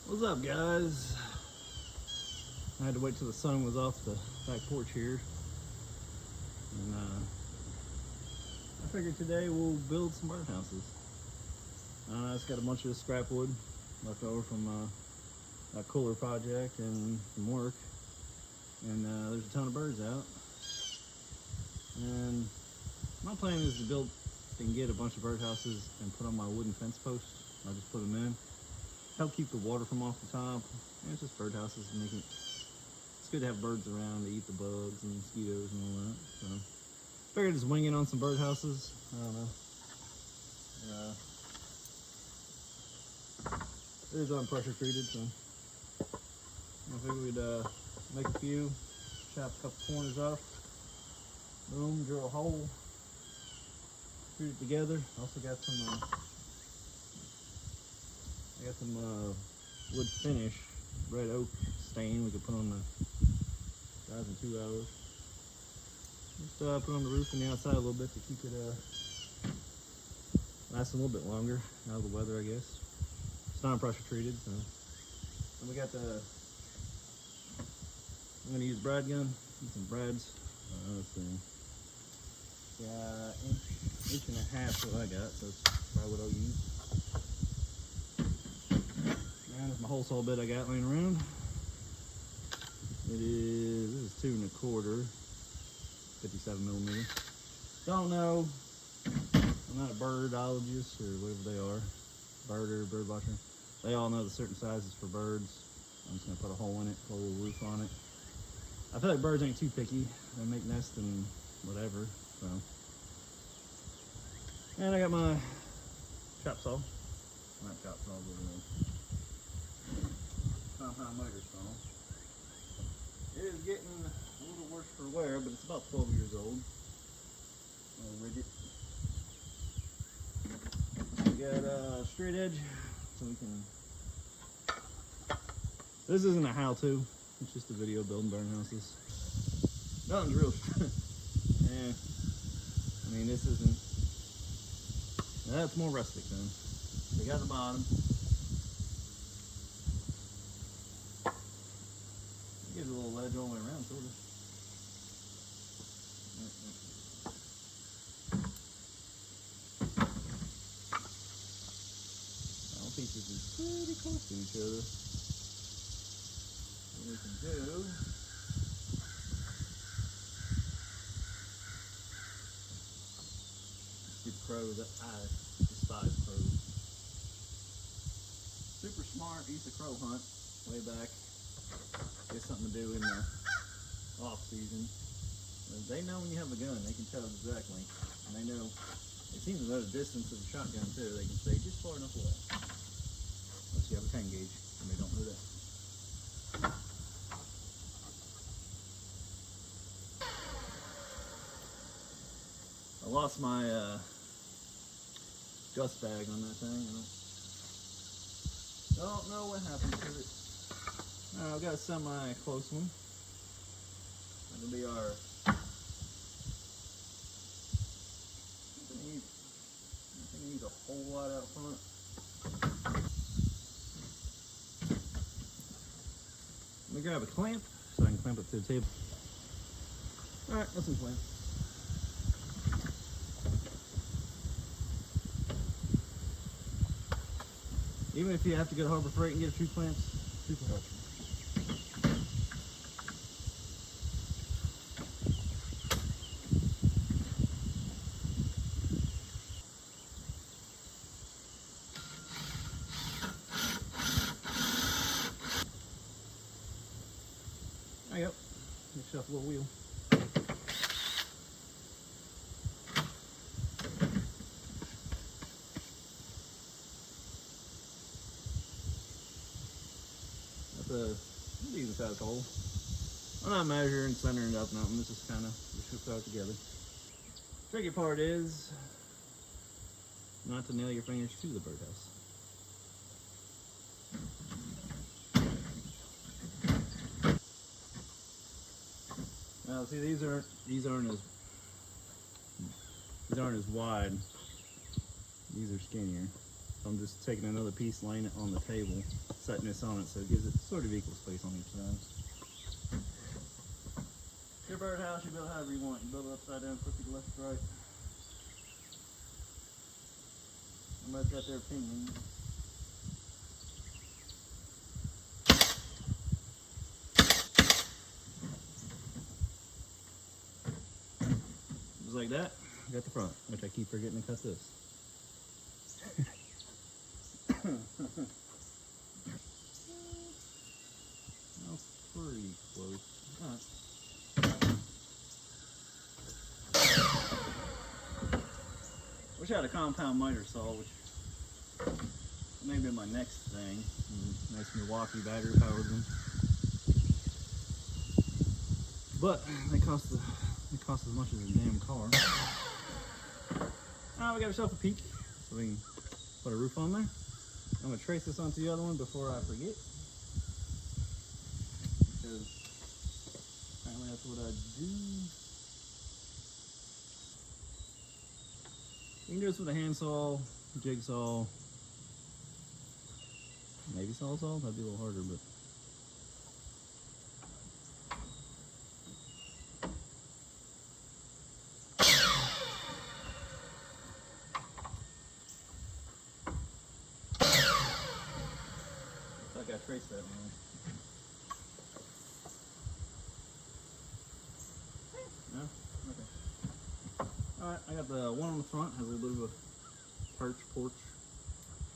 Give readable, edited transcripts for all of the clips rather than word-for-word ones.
What's up, guys? I had to wait till the sun was off the back porch here, and I figured today we'll build some birdhouses. I just got a bunch of scrap wood left over from that cooler project and some work, and there's a ton of birds out. And my plan is to build and get a bunch of birdhouses and put on my wooden fence posts. I'll just put them in, help keep the water from off the top. And it's just birdhouses to make it. It's good to have birds around to eat the bugs and mosquitoes and all that. So figured just wing it on some birdhouses. I don't know. It is unpressure treated, so I figured we'd make a few, chop a couple corners off, boom, drill a hole, shoot it together. Also got some wood finish, red oak stain we could put on the guys in 2 hours. Just put on the roof and the outside a little bit to keep it lasting a little bit longer out of the weather, I guess. It's not pressure treated, so. And we got I'm gonna use brad gun, use some brads. Let's see. Yeah, inch and a half is what I got, so that's probably what I'll use. And that's my hole saw bit I got laying around. This is 2 1/4, 57 millimeter. Don't know, I'm not a birdologist or whatever they are, bird watcher. They all know the certain sizes for birds. I'm just gonna put a hole in it, put a little roof on it. I feel like birds ain't too picky. They make nests and whatever, so. And I got my chop saw. Not chop saw, but compound miter saw. It is getting a little worse for wear, but it's about 12 years old. A little rigid. We got a straight edge, so we can. This isn't a how-to. It's just a video building birdhouses. Nothing's real. Yeah. I mean, this isn't. That's more rustic then. We got the bottom. It gives a little ledge all the way around, sort of. All pieces are pretty close to each other. What we can do. Get crows. I despise crows. Super smart. Used to crow hunt way back. Get something to do in the off season. They know when you have a gun. They can tell exactly, and they know. It seems to know the distance of a shotgun too. They can stay just far enough away. Unless you have a 10 gauge, and they don't know that. I lost my dust bag on that thing. I don't know what happened to it. Alright, I've got a semi-close one. That'll be our. I think it needs a whole lot out front. Let me grab a clamp so I can clamp it to the table. Alright, let's clamp. Even if you have to go to Harbor Freight and get a few clamps, super helpful. There you go. Make yourself a little wheel. A decent sized hole. I'm not measuring, centering up, nothing. This is kind of, we should throw it together. Tricky part is not to nail your fingers to the birdhouse. Now, see, these aren't as wide. These are skinnier. I'm just taking another piece, laying it on the table, setting this on it so it gives it sort of equal space on each side. Your birdhouse, you build however you want. You build it upside down, crooked, left, right. Everybody's got their opinion. Just like that, I got the front, which I keep forgetting to cut this. That's pretty close. Wish I had a compound miter saw, which may be my next thing. Nice Milwaukee battery powered one. But they cost as much as a damn car. Now we got ourselves a peak, so we can put a roof on there. I'm gonna trace this onto the other one before I forget, because apparently that's what I do. You can do this with a handsaw, jigsaw, maybe sawzall. That'd be a little harder, but. I traced that one. No? Okay. Alright, I got the one on the front, has a little bit of a perch porch.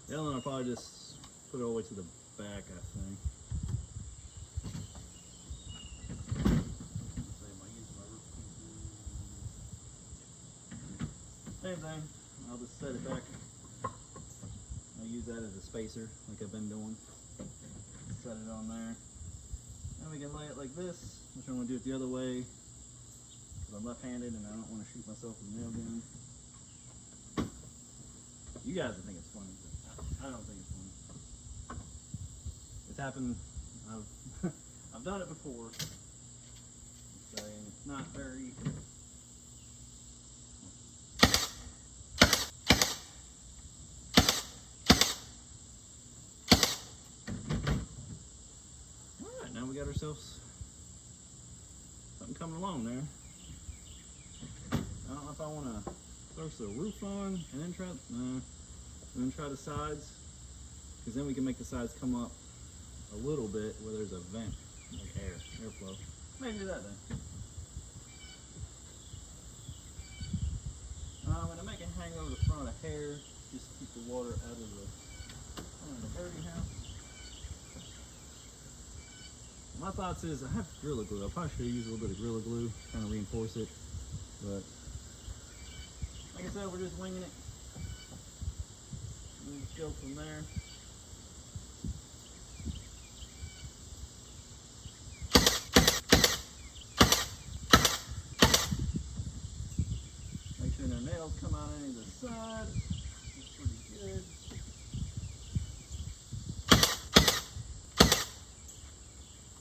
The other one I'll probably just put it all the way to the back, I think. Same thing, I'll just set it back. I'll use that as a spacer, like I've been doing. Set it on there. Then we can lay it like this, which I'm going to do it the other way because I'm left-handed and I don't want to shoot myself with a nail gun. You guys will think it's funny, but I don't think it's funny. It's happened. I've done it before. So it's not very. Now we got ourselves something coming along there. I don't know if I want to throw the roof on and then try the sides, because then we can make the sides come up a little bit where there's a vent, like airflow. Maybe do that then. I'm going to make it hang over the front of hair, just to keep the water out of the dirty house. My thoughts is I have Gorilla Glue. I probably should use a little bit of Gorilla Glue, kind of reinforce it. But like I said, we're just winging it. We'll just go from there. Make sure no nails come out on either side. That's pretty good.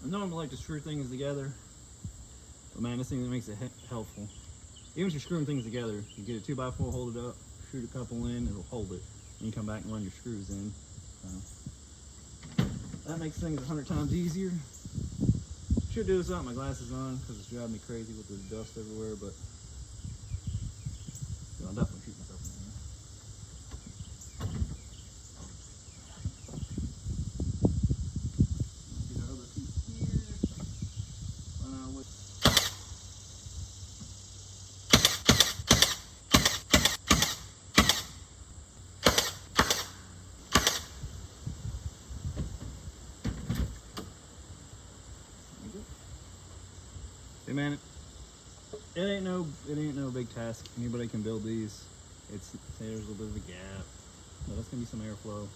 I normally like to screw things together, but man, this thing makes it helpful. Even if you're screwing things together, you get a 2x4, hold it up, shoot a couple in, it'll hold it. And you come back and run your screws in. So that makes things 100 times easier. Should do this without my glasses on because it's driving me crazy with the dust everywhere, but I'll definitely shoot myself in there. Hey man, it ain't no big task. Anybody can build these. It's say there's a little bit of a gap, but that's gonna be some airflow. And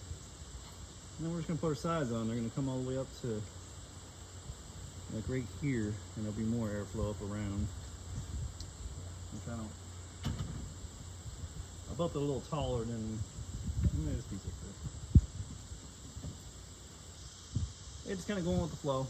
then we're just gonna put our sides on. They're gonna come all the way up to like right here, and there'll be more airflow up around. I built it a little taller than this piece of this. It's just kind of going with the flow.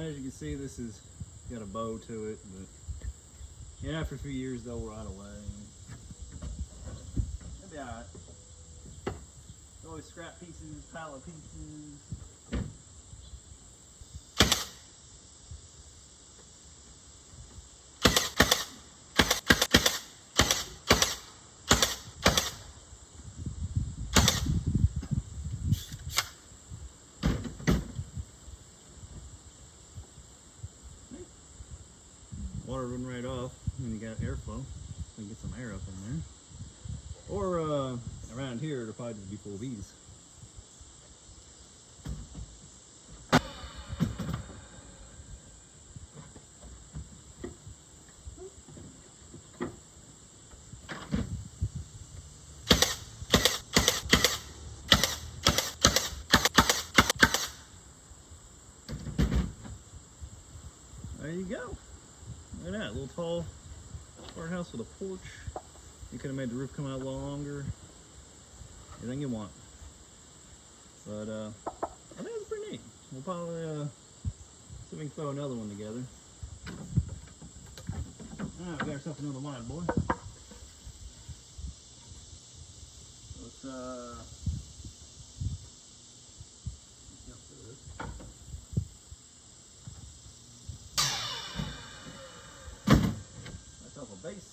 As you can see, this has got a bow to it, but yeah, after a few years they'll rot away. They'll be alright. Always scrap pieces, pile of pieces. Water running right off, and you got airflow, so you get some air up in there. Or around here, it'll probably just be full of bees. There you go. Look at that, little tall farmhouse with a porch. You could have made the roof come out a little longer. Anything you want. But I think it's pretty neat. We'll probably see if we can throw another one together. Alright, we got ourselves another wide boy. Let's jump through this. That's off a base.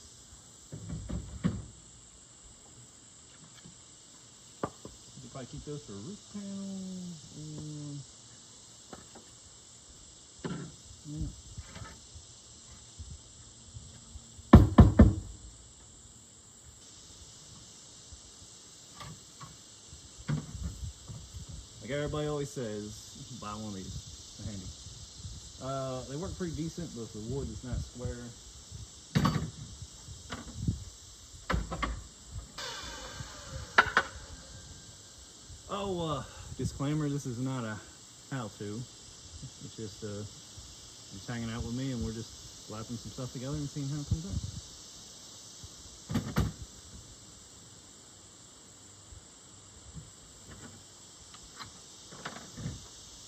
Probably keep those for a roof panel. Yeah. Like everybody always says, buy one of these. They're handy. They work pretty decent, but if the wood is not square, disclaimer, this is not a how-to. It's just hanging out with me, and we're just slapping some stuff together and seeing how it comes out.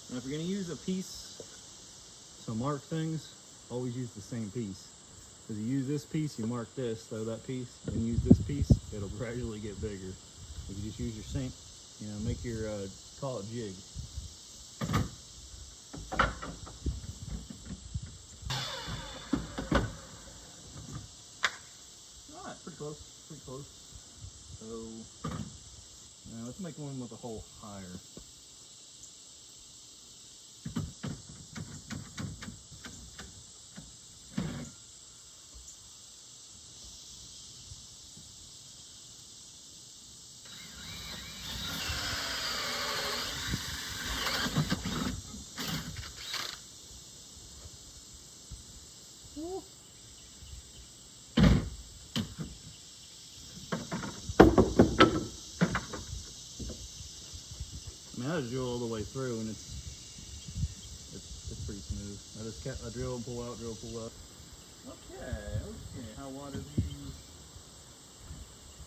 And if you're going to use a piece to mark things, always use the same piece. Because you use this piece, you mark this, throw that piece, and use this piece, it'll gradually get bigger. If you just use your same, make your, call it jig. Alright, pretty close, pretty close. So, now let's make one with a hole higher. I just drill all the way through, and it's pretty smooth. I drill and pull out, drill, pull out. Okay. How wide are these?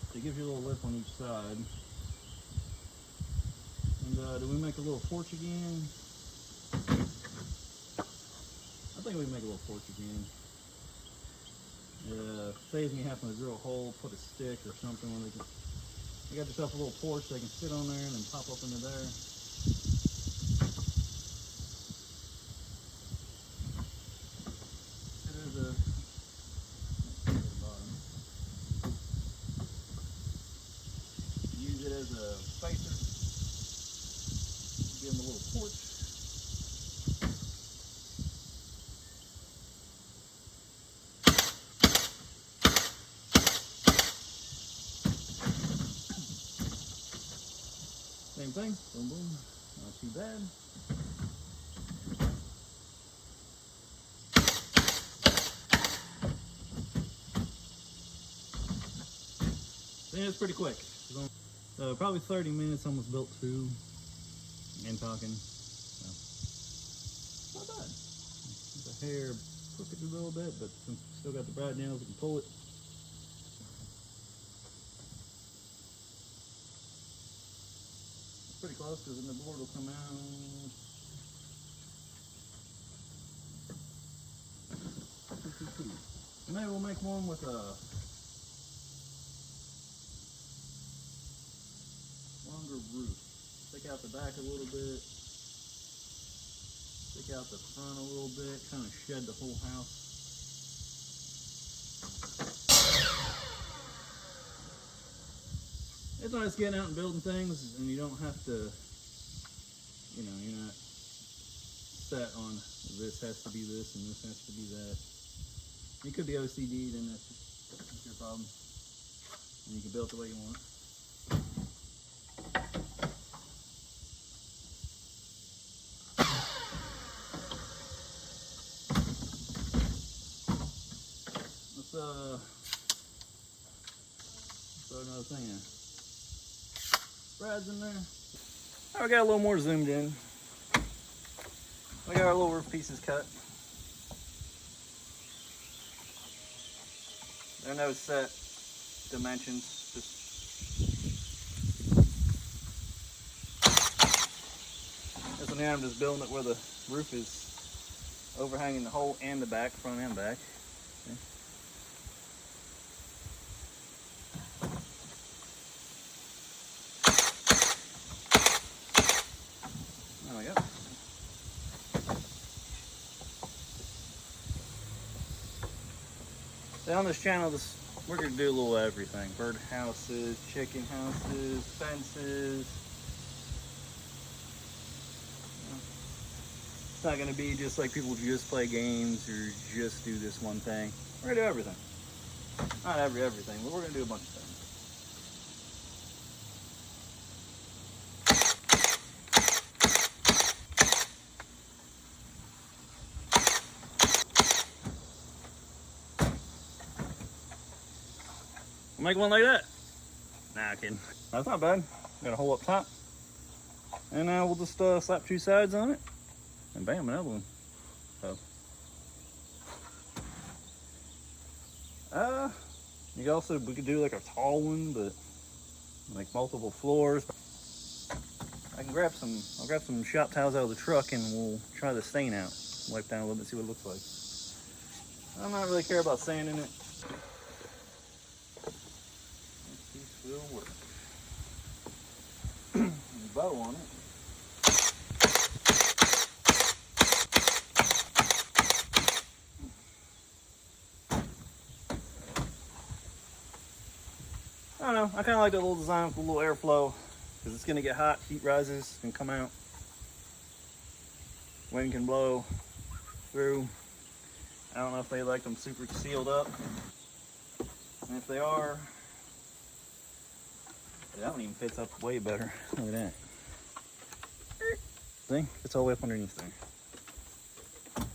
So it gives you a little lip on each side. And do we make a little porch again? I think we can make a little porch again. Saves me having to drill a hole, put a stick or something when they can. You got yourself a little porch they can sit on there and then pop up into there. Use it as a spacer. Give them a little porch. Same thing, boom, boom, not too bad. Yeah, it's pretty quick. Probably 30 minutes, almost built two, and talking. So, not bad. The hair crooked a little bit, but since we still got the bride nails, we can pull it. Pretty close, because then the board will come out. Maybe we'll make one with a longer roof. Stick out the back a little bit. Stick out the front a little bit. Kind of shed the whole house. It's nice getting out and building things, and you don't have to, you know, you're not set on this has to be this and this has to be that. You could be OCD, then that's your problem. And you can build it the way you want. Let's throw another thing in. Brad's in there. All right, we got a little more zoomed in. We got our little roof pieces cut. There are no set dimensions. Just this one here, I'm just building it where the roof is overhanging the whole and the back, front and back. Okay. There we go. So on this channel, we're going to do a little everything. Bird houses, chicken houses, fences. It's not going to be just like people just play games or just do this one thing. We're going to do everything. Not everything, but we're going to do a bunch of things. Make one like that. Nah, I'm kidding. That's not bad. Got a hole up top. And now we'll just slap two sides on it. And bam, another one. So. We could do like a tall one, but like multiple floors. I'll grab some shop towels out of the truck and we'll try the stain out. Wipe down a little bit, see what it looks like. I'm not really care about sanding it. Will work. Bow on it. I don't know. I kind of like that little design with a little airflow because it's going to get hot. Heat rises and come out. Wind can blow through. I don't know if they like them super sealed up. And if they are, that one even fits up way better. Look at that. See? It's all the way up underneath there. I'm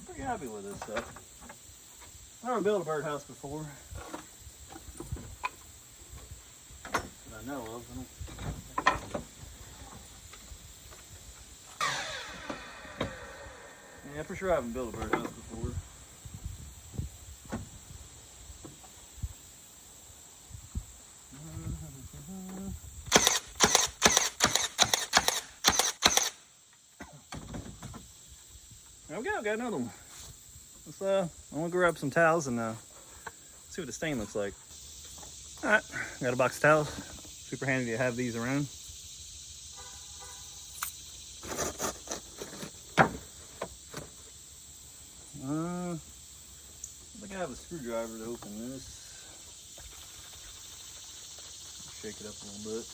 pretty happy with this stuff. I've never built a birdhouse before. That I know of. Yeah, for sure I haven't built a birdhouse before. There we go, got another one. Let's I'm gonna grab some towels and see what the stain looks like. Alright, got a box of towels. Super handy to have these around. I think I have a screwdriver to open this. Shake it up a little bit.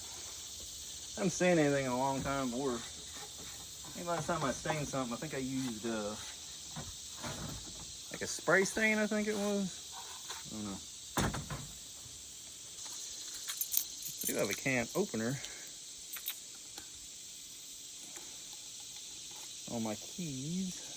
I haven't stained anything in a long time, or I think last time I stained something, I think I used like a spray stain, I think it was. I don't know. I do have a can opener on my keys.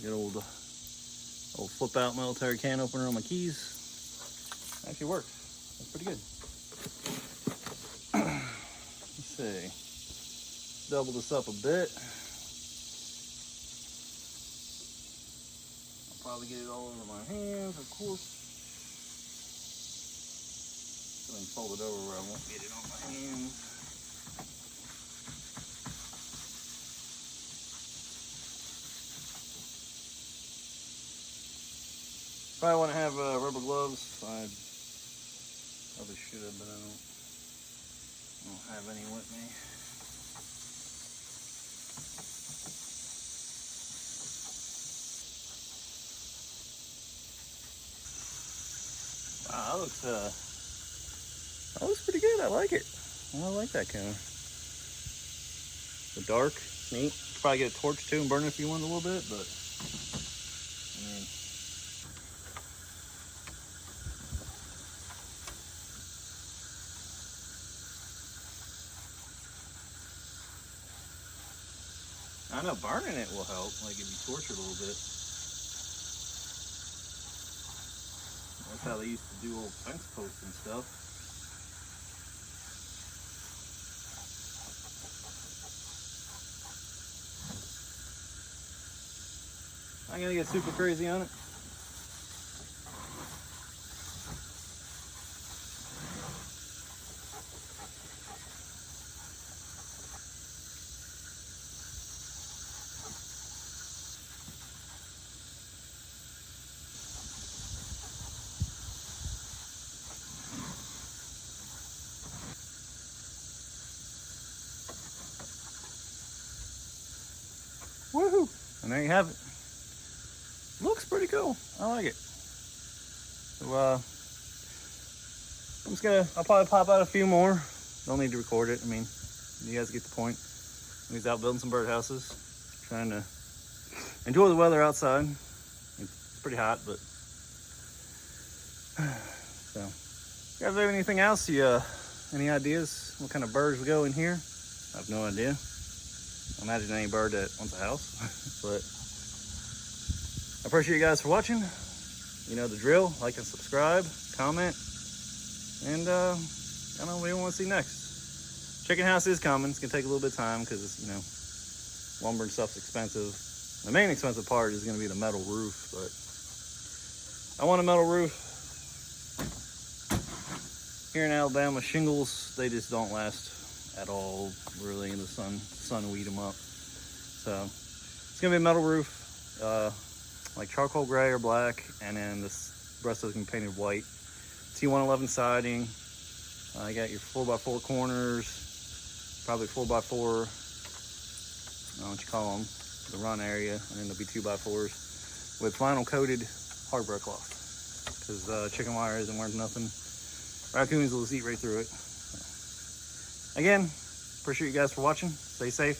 Good old flip out military can opener on my keys. Actually works. That's pretty good. Let's see. Double this up a bit. I'll probably get it all over my hands, of course. and fold it over where I won't get it on my hands. Probably want to have rubber gloves. I probably should, but I don't have any with me. Wow, that looks pretty good. I like it. I like that counter. The dark, it's neat. Probably get a torch too and burn it if you want a little bit, but I mean, I know burning it will help, like if you torch it a little bit. That's how they used to do old fence posts and stuff. I'm gonna get super crazy on it. Woohoo! And there you have it. Looks pretty cool. I like it. So I'll probably pop out a few more. Don't need to record it. I mean, you guys get the point. He's out building some birdhouses, trying to enjoy the weather outside. It's pretty hot, but so. You guys have anything else? Any ideas? What kind of birds would go in here? I have no idea. I imagine any bird that wants a house, but I appreciate you guys for watching. You know the drill. Like and subscribe, comment, and I don't know what you want to see next. Chicken house is coming. It's gonna take a little bit of time because you know lumber and stuff's expensive. The main expensive part is gonna be the metal roof, but I want a metal roof. Here in Alabama, shingles, they just don't last at all really in the sun. The sun will eat them up. So it's gonna be a metal roof, like charcoal gray or black, and then this rest of it can be painted white. T111 siding. You got your 4x4 corners, probably 4x4, I don't know what you call them, the run area, and then there'll be 2x4s with vinyl coated hardware cloth, because chicken wire isn't worth nothing. Raccoons will just eat right through it. So, again, appreciate you guys for watching. Stay safe.